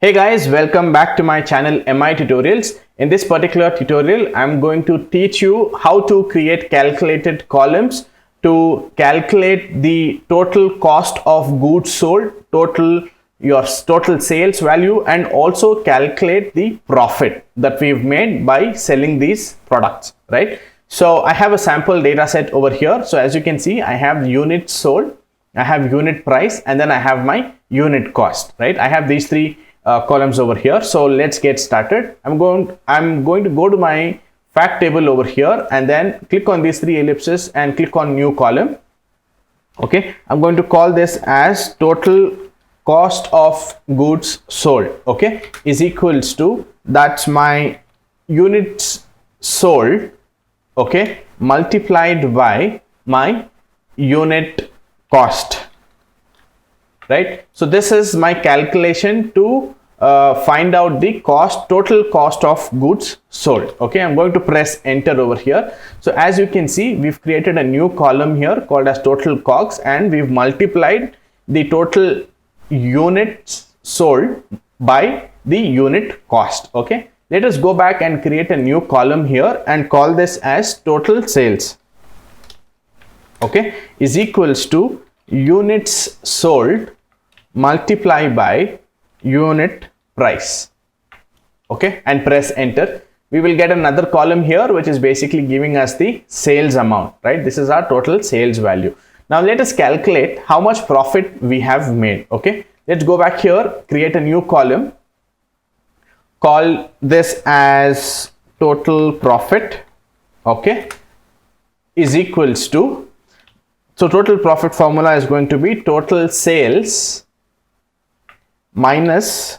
Hey guys, welcome back to my channel MI Tutorials. In this particular tutorial, I'm going to teach you how to create calculated columns to calculate the total cost of goods sold, your total sales value, and also calculate the profit that we've made by selling these products, right? So I have a sample data set over here. So as you can see, I have units sold, I have unit price, and then I have my unit cost, right? I have these three columns over here. So let's get started. I'm going to go to my fact table over here and then click on these three ellipses and click on new column. Okay, I'm going to call this as total cost of goods sold, okay, is equals to, that's my units sold, okay, multiplied by my unit cost, right? So this is my calculation to find out the total cost of goods sold. Okay, I'm going to press enter over here. So as you can see, we've created a new column here called as total Cogs, and we've multiplied the total units sold by the unit cost. Okay, let us go back and create a new column here and call this as total sales, okay, is equals to units sold multiply by unit price, okay, and press enter. We will get another column here which is basically giving us the sales amount, right? This is our total sales value. Now let us calculate how much profit we have made. Okay, let's go back here, create a new column, call this as total profit, okay, is equals to, so total profit formula is going to be total sales minus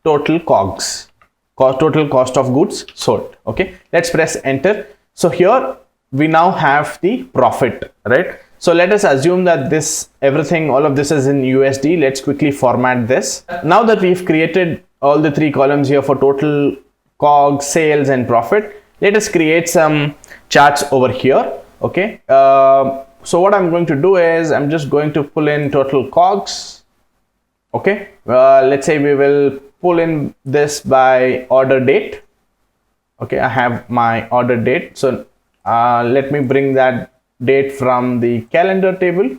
total Cogs, total cost of goods sold. Okay, let's press enter. So here we now have the profit, right? So let us assume that all of this is in USD. Let's quickly format this. Now that we've created all the three columns here for total Cogs, sales, and profit, let us create some charts over here. Okay, so what I'm going to do is I'm just going to pull in total Cogs. Okay, let's say we will pull in this by order date. Okay, I have my order date. So let me bring that date from the calendar table.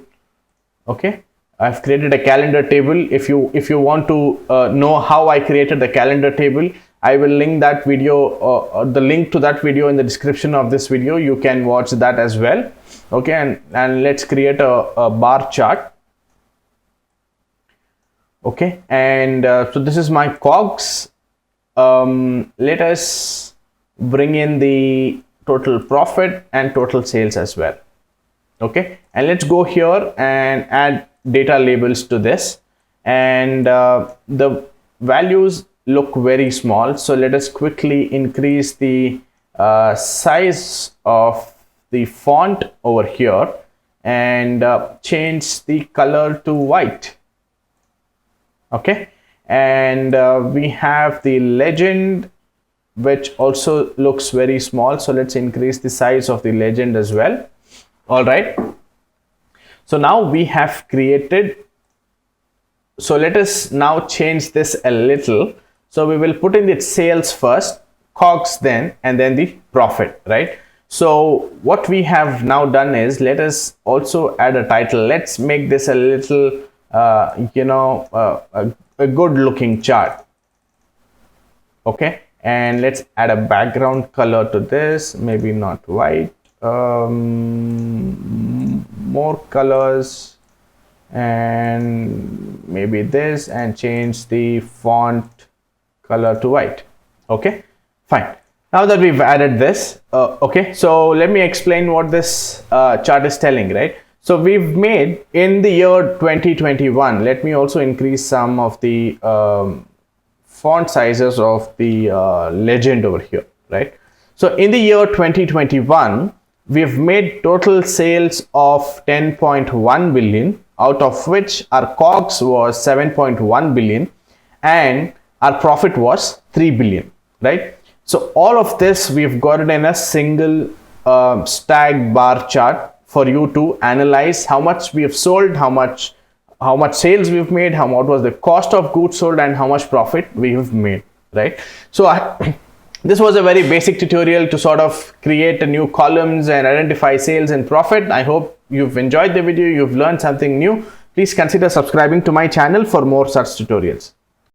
Okay, I've created a calendar table. If you want to know how I created the calendar table, I will link that video, the link to that video in the description of this video. You can watch that as well. Okay, and let's create a bar chart. Okay, and so this is my Cogs. Let us bring in the total profit and total sales as well. Okay, and let's go here and add data labels to this, and the values look very small, so let us quickly increase the size of the font over here and change the color to white. Okay, and we have the legend which also looks very small, so let's increase the size of the legend as well. All right, so now we have created, so let us now change this a little. So we will put in the sales first, Cogs then, and then the profit, right? So what we have now done is, let us also add a title. Let's make this a little a good looking chart. Okay, and let's add a background color to this, maybe not white, more colors, and maybe this, and change the font color to white. Okay, fine. Now that we've added this, okay, so let me explain what this chart is telling, right? So we've made in the year 2021, let me also increase some of the font sizes of the legend over here, right? So in the year 2021, we've made total sales of 10.1 billion, out of which our Cogs was 7.1 billion and our profit was 3 billion, right? So all of this we've got it in a single stacked bar chart for you to analyze how much we have sold, how much how much sales we've made, what was the cost of goods sold, and how much profit we've made, right? So this was a very basic tutorial to sort of create a new columns and identify sales and profit. I hope you've enjoyed the video, you've learned something new. Please consider subscribing to my channel for more such tutorials.